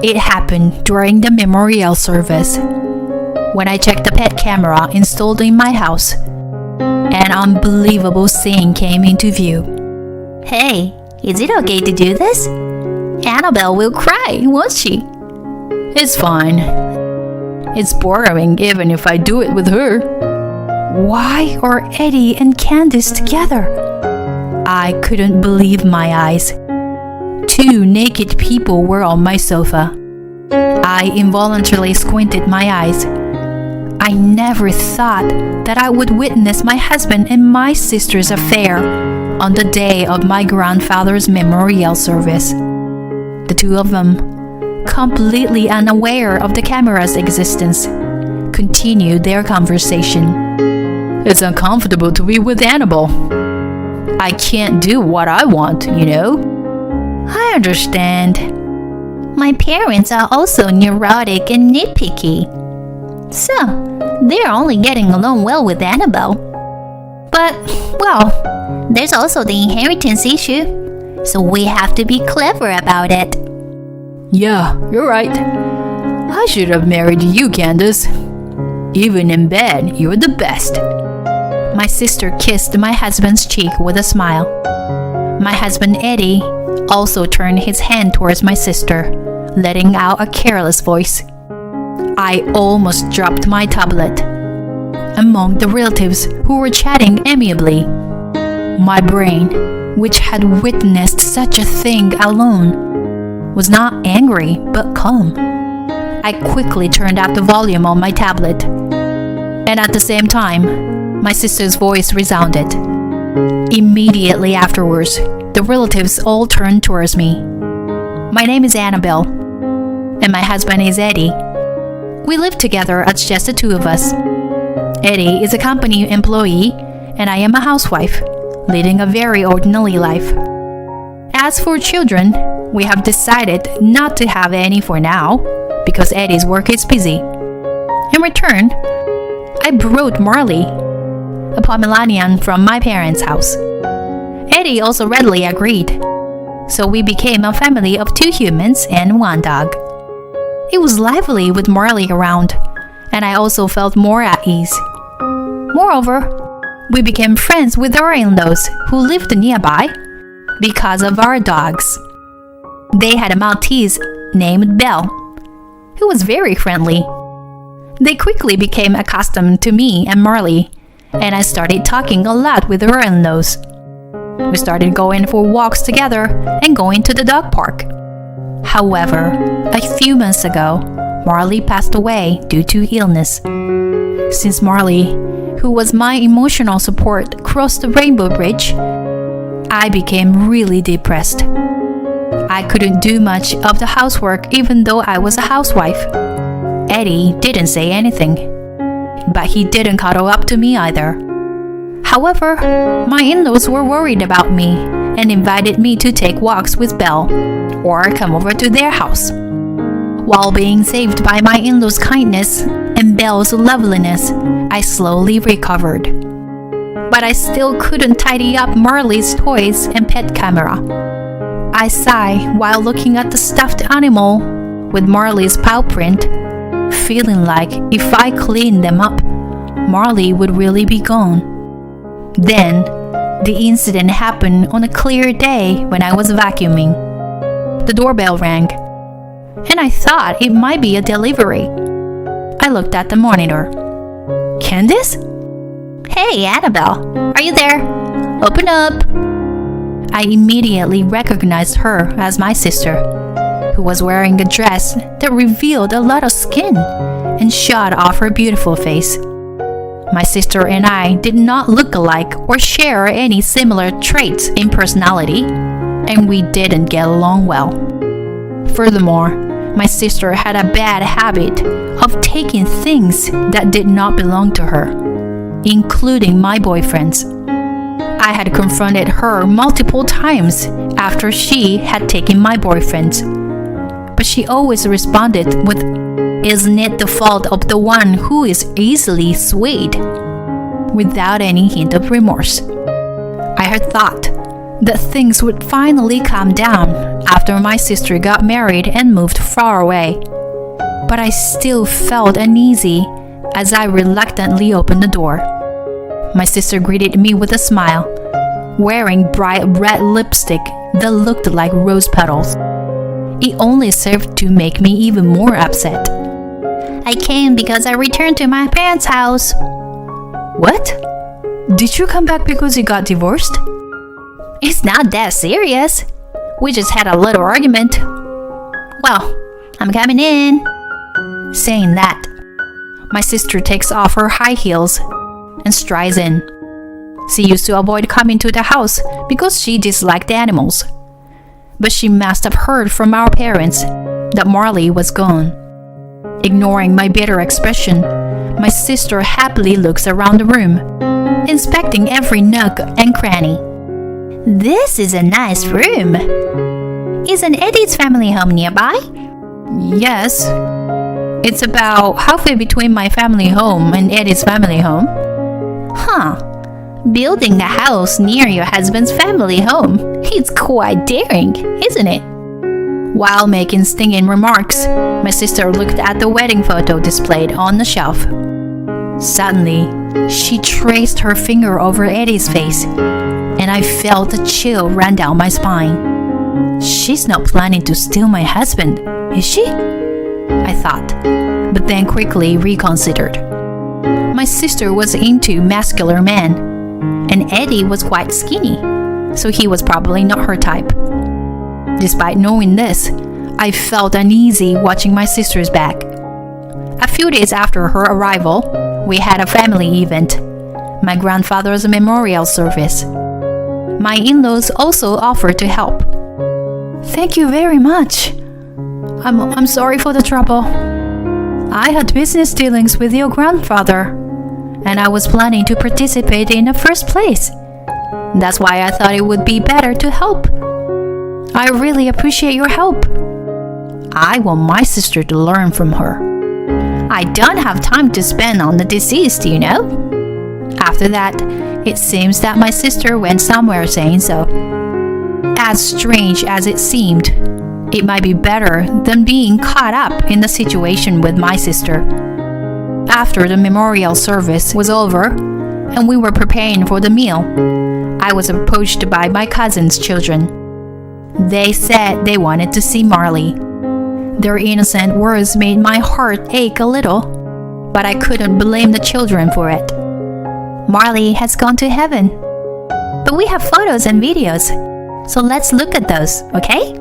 It happened during the memorial service. When I checked the pet camera installed in my house, an unbelievable scene came into view. Hey, is it okay to do this? Annabelle will cry, won't she? It's fine. It's boring even if I do it with her. Why are Eddie and Candace together? I couldn't believe my eyes. Two naked people were on my sofa. I involuntarily squinted my eyes. I never thought that I would witness my husband and my sister's affair on the day of my grandfather's memorial service. The two of them, completely unaware of the camera's existence, continued their conversation. It's uncomfortable to be with Annabelle. I can't do what I want, you know? I understand. My parents are also neurotic and nitpicky. So, they're only getting along well with Annabelle. But, well, there's also the inheritance issue. So we have to be clever about it. Yeah, you're right. I should have married you, Candace. Even in bed, you're the best. My sister kissed my husband's cheek with a smile. My husband Eddie also turned his hand towards my sister, letting out a careless voice. I almost dropped my tablet. Among the relatives who were chatting amiably, my brain, which had witnessed such a thing alone, was not angry but calm. I quickly turned up the volume on my tablet, and at the same time, my sister's voice resounded. Immediately afterwards, the relatives all turned towards me. My name is Annabelle, and my husband is Eddie. We live together as just the two of us. Eddie is a company employee, and I am a housewife, leading a very ordinary life. As for children, we have decided not to have any for now, because Eddie's work is busy. In return, I brought Marley, a Pomeranian from my parents' house. Eddie also readily agreed, so we became a family of 2 humans and 1 dog. It was lively with Marley around, and I also felt more at ease. Moreover, we became friends with our in-laws who lived nearby because of our dogs. They had a Maltese named Belle, who was very friendly. They quickly became accustomed to me and Marley, and I started talking a lot with our in-laws. We started going for walks together and going to the dog park. However, a few months ago, Marley passed away due to illness. Since Marley, who was my emotional support, crossed the Rainbow Bridge, I became really depressed. I couldn't do much of the housework even though I was a housewife. Eddie didn't say anything, but he didn't cuddle up to me either. However, my in-laws were worried about me and invited me to take walks with Belle or come over to their house. While being saved by my in-laws' kindness and Belle's loveliness, I slowly recovered. But I still couldn't tidy up Marley's toys and pet camera. I sigh while looking at the stuffed animal with Marley's paw print, feeling like if I cleaned them up, Marley would really be gone. Then, the incident happened on a clear day when I was vacuuming. The doorbell rang, and I thought it might be a delivery. I looked at the monitor. Candace? Hey, Annabelle, are you there? Open up. I immediately recognized her as my sister, who was wearing a dress that revealed a lot of skin and showed off her beautiful face. My sister and I did not look alike or share any similar traits in personality, and we didn't get along well. Furthermore, my sister had a bad habit of taking things that did not belong to her, including my boyfriend's. I had confronted her multiple times after she had taken my boyfriend's, but she always responded with, "Isn't it the fault of the one who is easily swayed?" without any hint of remorse. I had thought that things would finally calm down after my sister got married and moved far away. But I still felt uneasy as I reluctantly opened the door. My sister greeted me with a smile, wearing bright red lipstick that looked like rose petals. It only served to make me even more upset. I came because I returned to my parents' house. What? Did you come back because you got divorced? It's not that serious. We just had a little argument. Well, I'm coming in. Saying that, my sister takes off her high heels and strides in. She used to avoid coming to the house because she disliked animals. But she must have heard from our parents that Marley was gone. Ignoring my bitter expression, my sister happily looks around the room, inspecting every nook and cranny. This is a nice room. Isn't Eddie's family home nearby? Yes. It's about halfway between my family home and Eddie's family home. Huh. Building a house near your husband's family home. It's quite daring, isn't it? While making stinging remarks, my sister looked at the wedding photo displayed on the shelf. Suddenly, she traced her finger over Eddie's face, and I felt a chill run down my spine. She's not planning to steal my husband, is she? I thought, but then quickly reconsidered. My sister was into muscular men, and Eddie was quite skinny, so he was probably not her type. Despite knowing this, I felt uneasy watching my sister's back. A few days after her arrival, we had a family event, my grandfather's memorial service. My in-laws also offered to help. Thank you very much. I'm sorry for the trouble. I had business dealings with your grandfather, and I was planning to participate in the first place. That's why I thought it would be better to help. I really appreciate your help. I want my sister to learn from her. I don't have time to spend on the deceased, you know. After that, it seems that my sister went somewhere saying so. As strange as it seemed, it might be better than being caught up in the situation with my sister. After the memorial service was over and we were preparing for the meal, I was approached by my cousin's children. They said they wanted to see Marley. Their innocent words made my heart ache a little, but I couldn't blame the children for it. Marley has gone to heaven. But we have photos and videos, so let's look at those, okay?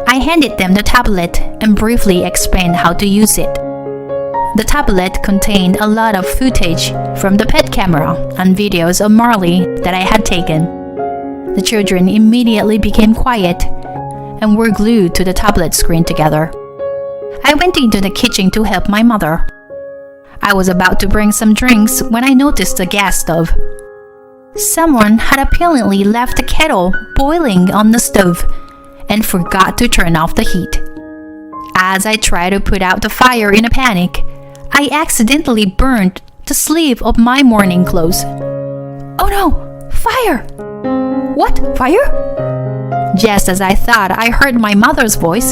I handed them the tablet and briefly explained how to use it. The tablet contained a lot of footage from the pet camera and videos of Marley that I had taken. The children immediately became quiet and were glued to the tablet screen together. I went into the kitchen to help my mother. I was about to bring some drinks when I noticed the gas stove. Someone had apparently left the kettle boiling on the stove and forgot to turn off the heat. As I tried to put out the fire in a panic, I accidentally burned the sleeve of my morning clothes. Oh no! Fire! What? Fire? Just as I thought I heard my mother's voice,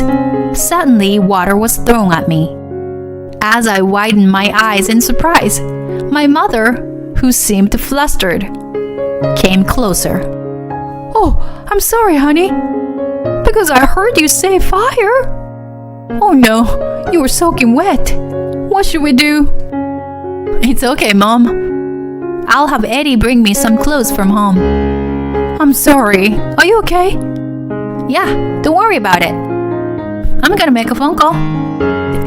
suddenly water was thrown at me. As I widened my eyes in surprise, my mother, who seemed flustered, came closer. Oh, I'm sorry, honey. Because I heard you say fire. Oh no, you were soaking wet. What should we do? It's okay, Mom. I'll have Eddie bring me some clothes from home. I'm sorry. Are you okay? Yeah, don't worry about it. I'm gonna make a phone call.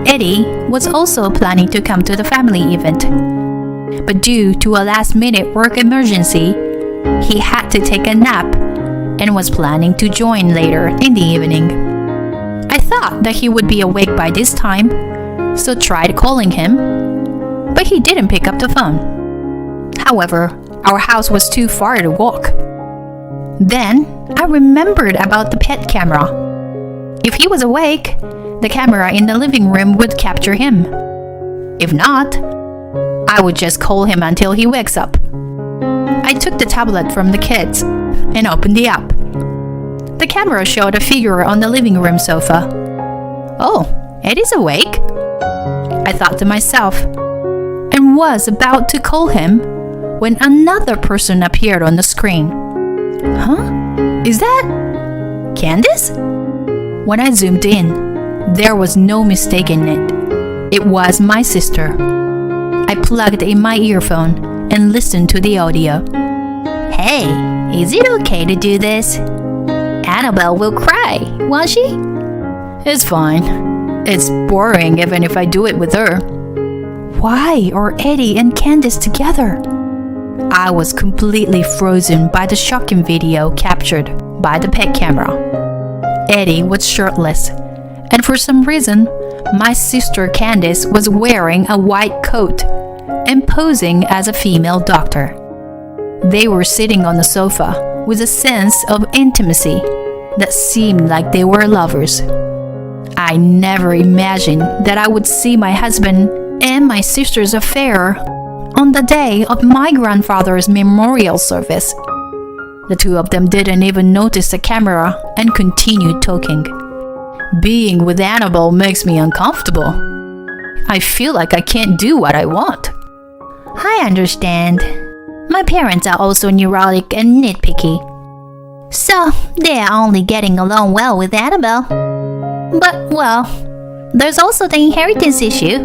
Eddie was also planning to come to the family event, but due to a last-minute work emergency, he had to take a nap and was planning to join later in the evening. I thought that he would be awake by this time, so tried calling him, but he didn't pick up the phone. However, our house was too far to walk. Then I remembered about the pet camera. If he was awake, the camera in the living room would capture him. If not, I would just call him until he wakes up. I took the tablet from the kids and opened the app. The camera showed a figure on the living room sofa. Oh, Eddie's awake? I thought to myself, and was about to call him when another person appeared on the screen. Huh? Is that Candace? When I zoomed in, there was no mistaking it. It was my sister. I plugged in my earphone and listened to the audio. Hey, is it okay to do this? Annabelle will cry, won't she? It's fine. It's boring even if I do it with her. Why are Eddie and Candace together? I was completely frozen by the shocking video captured by the pet camera. Eddie was shirtless, and for some reason, my sister Candace was wearing a white coat and posing as a female doctor. They were sitting on the sofa with a sense of intimacy that seemed like they were lovers. I never imagined that I would see my husband and my sister's affair on the day of my grandfather's memorial service. The two of them didn't even notice the camera and continued talking. Being with Annabelle makes me uncomfortable. I feel like I can't do what I want. I understand. My parents are also neurotic and nitpicky. So, they are only getting along well with Annabelle. But, well, there's also the inheritance issue.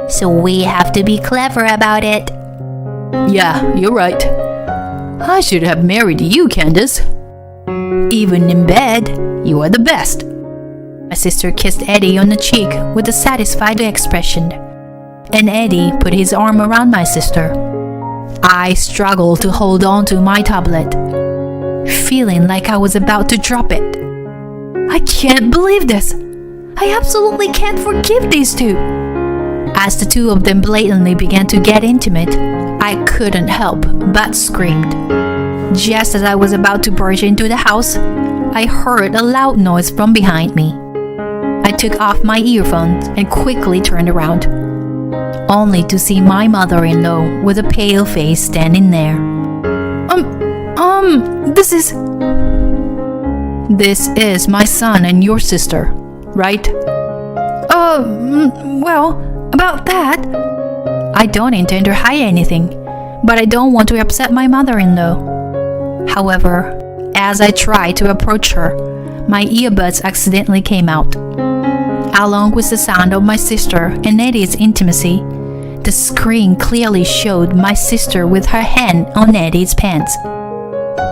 So we have to be clever about it. Yeah, you're right. I should have married you, Candace. Even in bed, you are the best. My sister kissed Eddie on the cheek with a satisfied expression, and Eddie put his arm around my sister. I struggled to hold on to my tablet, feeling like I was about to drop it. I can't believe this. I absolutely can't forgive these two. As the two of them blatantly began to get intimate, I couldn't help but screamed. Just as I was about to barge into the house, I heard a loud noise from behind me. I took off my earphones and quickly turned around, only to see my mother-in-law with a pale face standing there. This is my son and your sister, right? Well, about that, I don't intend to hide anything, but I don't want to upset my mother-in-law. However, as I tried to approach her, my earbuds accidentally came out. Along with the sound of my sister and Eddie's intimacy, the screen clearly showed my sister with her hand on Eddie's pants.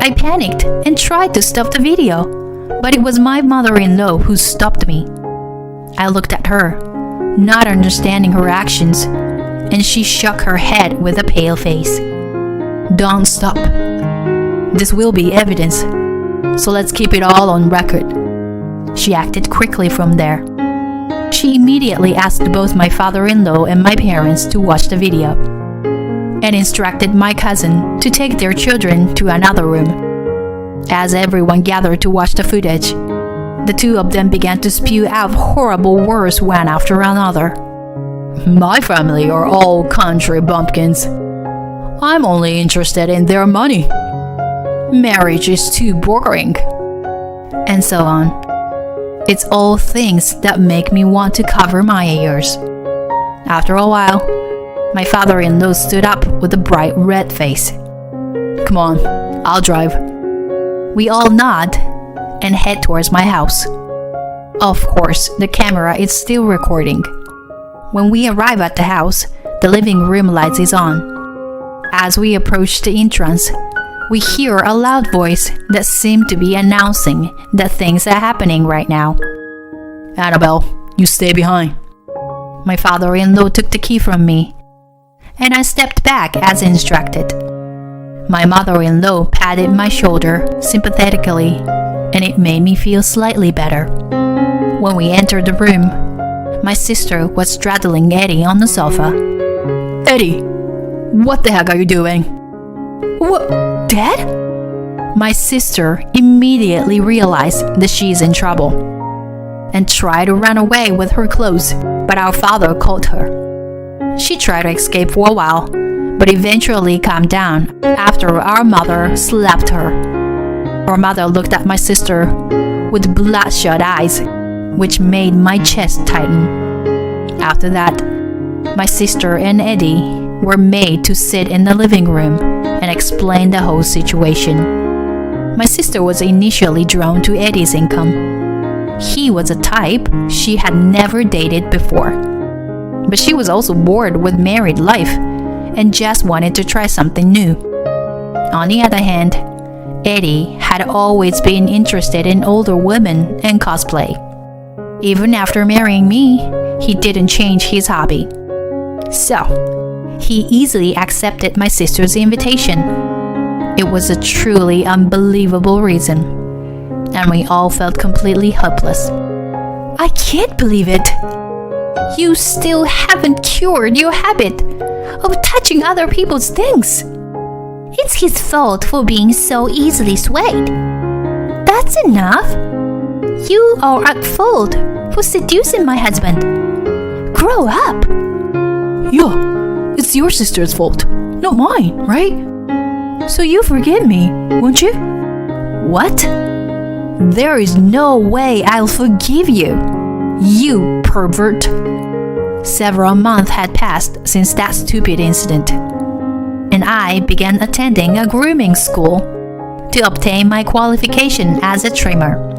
I panicked and tried to stop the video, but it was my mother-in-law who stopped me. I looked at her, not understanding her actions, and she shook her head with a pale face. Don't stop. This will be evidence, so let's keep it all on record. She acted quickly from there. She immediately asked both my father-in-law and my parents to watch the video, and instructed my cousin to take their children to another room. As everyone gathered to watch the footage, the two of them began to spew out horrible words one after another. My family are all country bumpkins. I'm only interested in their money. Marriage is too boring. And so on. It's all things that make me want to cover my ears. After a while, my father-in-law stood up with a bright red face. Come on, I'll drive. We all nod and head towards my house. Of course, the camera is still recording. When we arrive at the house, the living room lights is on. As we approach the entrance, we hear a loud voice that seemed to be announcing that things are happening right now. Annabelle, you stay behind. My father-in-law took the key from me, and I stepped back as instructed. My mother-in-law patted my shoulder sympathetically, and it made me feel slightly better. When we entered the room, my sister was straddling Eddie on the sofa. Eddie, what the heck are you doing? What, Dad? My sister immediately realized that she's in trouble and tried to run away with her clothes, but our father caught her. She tried to escape for a while, but eventually calmed down after our mother slapped her. Her mother looked at my sister with bloodshot eyes, which made my chest tighten. After that, my sister and Eddie were made to sit in the living room and explain the whole situation. My sister was initially drawn to Eddie's income. He was a type she had never dated before. But she was also bored with married life and just wanted to try something new. On the other hand, Eddie had always been interested in older women and cosplay. Even after marrying me, he didn't change his hobby. So, he easily accepted my sister's invitation. It was a truly unbelievable reason, and we all felt completely hopeless. I can't believe it! You still haven't cured your habit of touching other people's things. It's his fault for being so easily swayed. That's enough. You are at fault for seducing my husband. Grow up. Yeah, it's your sister's fault, not mine, right? So you forgive me, won't you? What? There is no way I'll forgive you, you pervert. Several months had passed since that stupid incident, and I began attending a grooming school to obtain my qualification as a trimmer.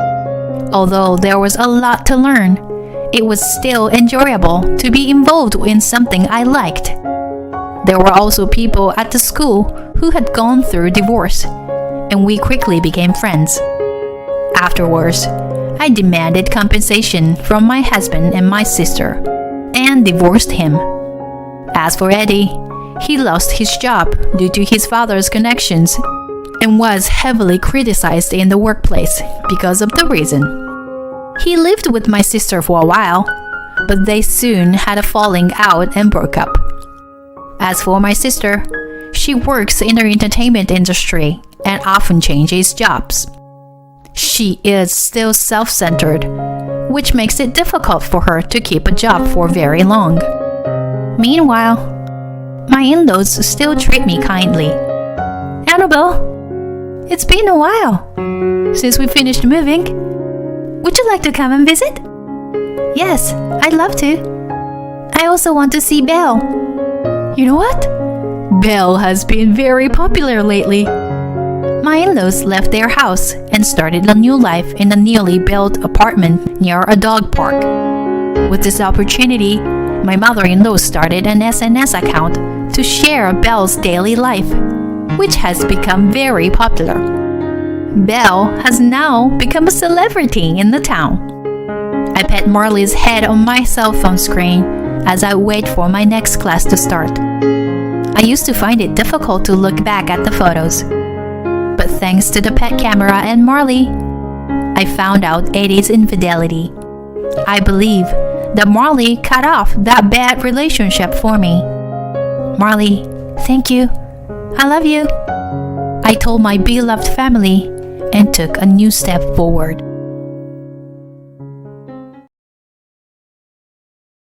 Although there was a lot to learn, it was still enjoyable to be involved in something I liked. There were also people at the school who had gone through divorce, and we quickly became friends. Afterwards, I demanded compensation from my husband and my sister, and divorced him. As for Eddie, he lost his job due to his father's connections and was heavily criticized in the workplace because of the reason. He lived with my sister for a while, but they soon had a falling out and broke up. As for my sister, she works in the entertainment industry and often changes jobs. She is still self-centered, which makes it difficult for her to keep a job for very long. Meanwhile, my in-laws still treat me kindly. Annabelle, it's been a while since we finished moving. Would you like to come and visit? Yes, I'd love to. I also want to see Belle. You know what? Belle has been very popular lately. My in-laws left their house and started a new life in a newly built apartment near a dog park. With this opportunity, my mother-in-law started an SNS account to share Belle's daily life, which has become very popular. Belle has now become a celebrity in the town. I pet Marley's head on my cell phone screen as I wait for my next class to start. I used to find it difficult to look back at the photos, but thanks to the pet camera and Marley, I found out Eddie's infidelity. I believe that Marley cut off that bad relationship for me. Marley, thank you. I love you. I told my beloved family and took a new step forward.